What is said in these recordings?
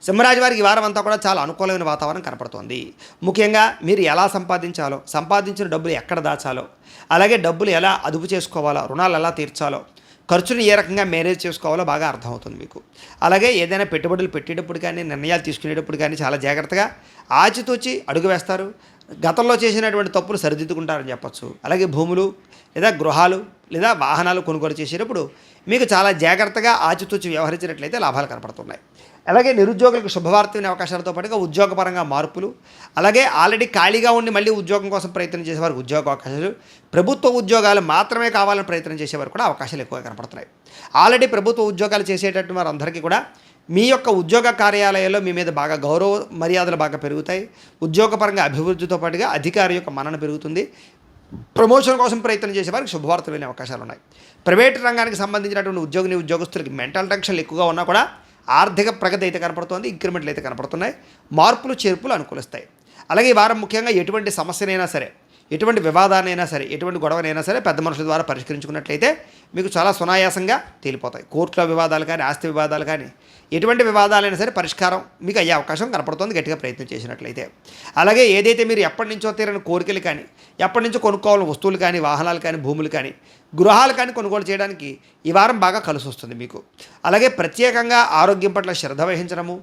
సింహరాశి వారికి ఈ వారం అంతా కూడా చాలా అనుకూలమైన వాతావరణం కనపడుతోంది. ముఖ్యంగా మీరు ఎలా సంపాదించాలో, సంపాదించిన డబ్బులు ఎక్కడ దాచాలో, అలాగే డబ్బులు ఎలా అదుపు చేసుకోవాలో, రుణాలు ఎలా తీర్చాలో, ఖర్చుని ఏ రకంగా మేనేజ్ చేసుకోవాలో బాగా అర్థమవుతుంది మీకు. అలాగే ఏదైనా పెట్టుబడులు పెట్టేటప్పుడు కానీ, నిర్ణయాలు తీసుకునేటప్పుడు కానీ చాలా జాగ్రత్తగా ఆచితూచి అడుగు వేస్తారు. గతంలో చేసినటువంటి తప్పులు సరిదిద్దుకుంటారని చెప్పొచ్చు. అలాగే భూములు లేదా గృహాలు లేదా వాహనాలు కొనుగోలు చేసేటప్పుడు మీకు చాలా జాగ్రత్తగా ఆచితూచి వ్యవహరించినట్లయితే లాభాలు కనపడుతున్నాయి. అలాగే నిరుద్యోగులకు శుభవార్త వినే అవకాశాలతో పాటుగా ఉద్యోగపరంగా మార్పులు, అలాగే ఆల్రెడీ ఖాళీగా ఉండి మళ్ళీ ఉద్యోగం కోసం ప్రయత్నం చేసేవారికి ఉద్యోగ అవకాశాలు, ప్రభుత్వ ఉద్యోగాలు మాత్రమే కావాలని ప్రయత్నం చేసేవారు కూడా అవకాశాలు ఎక్కువగా కనపడుతున్నాయి. ఆల్రెడీ ప్రభుత్వ ఉద్యోగాలు చేసేటట్టు వారందరికీ కూడా మీ యొక్క ఉద్యోగ కార్యాలయాల్లో మీ మీద బాగా గౌరవ మర్యాదలు బాగా పెరుగుతాయి. ఉద్యోగపరంగా అభివృద్ధితో పాటుగా అధికారి యొక్క మన్నన పెరుగుతుంది. ప్రమోషన్ కోసం ప్రయత్నం చేసే వారికి శుభవార్తలు వినే అవకాశాలు ఉన్నాయి. ప్రైవేట్ రంగానికి సంబంధించినటువంటి ఉద్యోగస్తులకి మెంటల్ టెన్షన్లు ఎక్కువగా ఉన్నా కూడా ఆర్థిక ప్రగతి అయితే కనపడుతోంది. ఇంక్రిమెంట్లు అయితే కనపడుతున్నాయి. మార్పులు చేర్పులు అనుకూలిస్తాయి. అలాగే ఈ వారం ముఖ్యంగా ఎటువంటి సమస్యనైనా సరే, ఎటువంటి వివాదాన్నైనా సరే, ఎటువంటి గొడవనైనా సరే పెద్ద మనుషుల ద్వారా పరిష్కరించుకున్నట్లయితే మీకు చాలా సునాయాసంగా తేలిపోతాయి. కోర్టులో వివాదాలు కానీ, ఆస్తి వివాదాలు కానీ, ఎటువంటి వివాదాలైనా సరే పరిష్కారం మీకు అయ్యే అవకాశం కనపడుతుంది గట్టిగా ప్రయత్నం చేసినట్లయితే. అలాగే ఏదైతే మీరు ఎప్పటి నుంచో తీరని కోరికలు కానీ, ఎప్పటి నుంచో కొనుక్కోవాలని వస్తువులు కానీ, వాహనాలు కానీ, భూములు కానీ, గృహాలు కానీ కొనుగోలు చేయడానికి ఈ వారం బాగా కలిసి వస్తుంది మీకు. అలాగే ప్రత్యేకంగా ఆరోగ్యం పట్ల శ్రద్ధ వహించడము,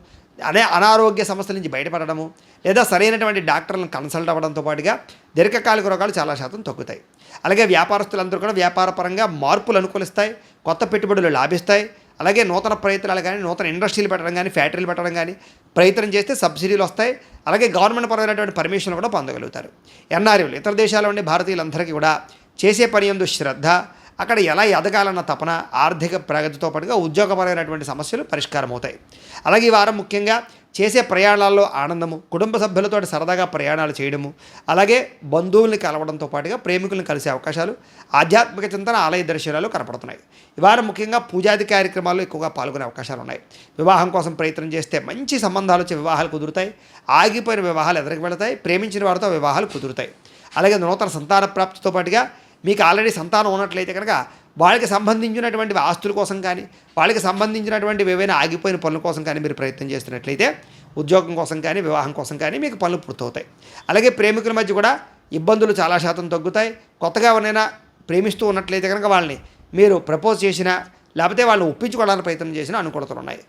అనారోగ్య సమస్యల నుంచి బయటపడడము, లేదా సరైనటువంటి డాక్టర్లను కన్సల్ట్ అవ్వడంతో పాటుగా దీర్ఘకాలిక రోగాలు చాలా శాతం తగ్గుతాయి. అలాగే వ్యాపారస్తులందరూ కూడా వ్యాపారపరంగా మార్పులు అనుకూలిస్తాయి. కొత్త పెట్టుబడులు లాభిస్తాయి. అలాగే నూతన ప్రయత్నాలు కానీ, నూతన ఇండస్ట్రీలు పెట్టడం కానీ, ఫ్యాక్టరీలు పెట్టడం కానీ ప్రయత్నం చేస్తే సబ్సిడీలు వస్తాయి. అలాగే గవర్నమెంట్ పరమైనటువంటి పర్మిషన్లు కూడా పొందగలుగుతారు. ఎన్ఆర్ఐలు, ఇతర దేశాల నుండి భారతీయులందరికీ కూడా చేసే పని యందు శ్రద్ధ, అక్కడ ఎలా ఎదగాలన్న తపన, ఆర్థిక ప్రగతితో పాటుగా ఉద్యోగపరమైనటువంటి సమస్యలు పరిష్కారం అవుతాయి. అలాగే ఈ వారం ముఖ్యంగా చేసే ప్రయాణాల్లో ఆనందము, కుటుంబ సభ్యులతో సరదాగా ప్రయాణాలు చేయడము, అలాగే బంధువుల్ని కలవడంతో పాటుగా ప్రేమికులను కలిసే అవకాశాలు, ఆధ్యాత్మిక చింతన, ఆలయ దర్శనాలు కనపడుతున్నాయి. ఈ వారం ముఖ్యంగా పూజాది కార్యక్రమాల్లో ఎక్కువగా పాల్గొనే అవకాశాలు ఉన్నాయి. వివాహం కోసం ప్రయత్నం చేస్తే మంచి సంబంధాలు వచ్చే వివాహాలు కుదురుతాయి. ఆగిపోయిన వివాహాలు ఎదురుకు వెళతాయి. ప్రేమించిన వారితో వివాహాలు కుదురుతాయి. అలాగే నూతన సంతాన ప్రాప్తితో పాటుగా మీకు ఆల్రెడీ సంతానం ఉన్నట్లయితే కనుక వాళ్ళకి సంబంధించినటువంటి ఆస్తుల కోసం కానీ, వాళ్ళకి సంబంధించినటువంటి ఏవైనా ఆగిపోయిన పనుల కోసం కానీ మీరు ప్రయత్నం చేస్తున్నట్లయితే ఉద్యోగం కోసం కానీ, వివాహం కోసం కానీ మీకు పనులు పూర్తవుతాయి. అలాగే ప్రేమికుల మధ్య కూడా ఇబ్బందులు చాలా శాతం తగ్గుతాయి. కొత్తగా ఎవరైనా ప్రేమిస్తూ ఉన్నట్లయితే కనుక వాళ్ళని మీరు ప్రపోజ్ చేసినా, లేకపోతే వాళ్ళని ఒప్పించుకోవడానికి ప్రయత్నం చేసినా అనుకూలతలు ఉన్నాయి.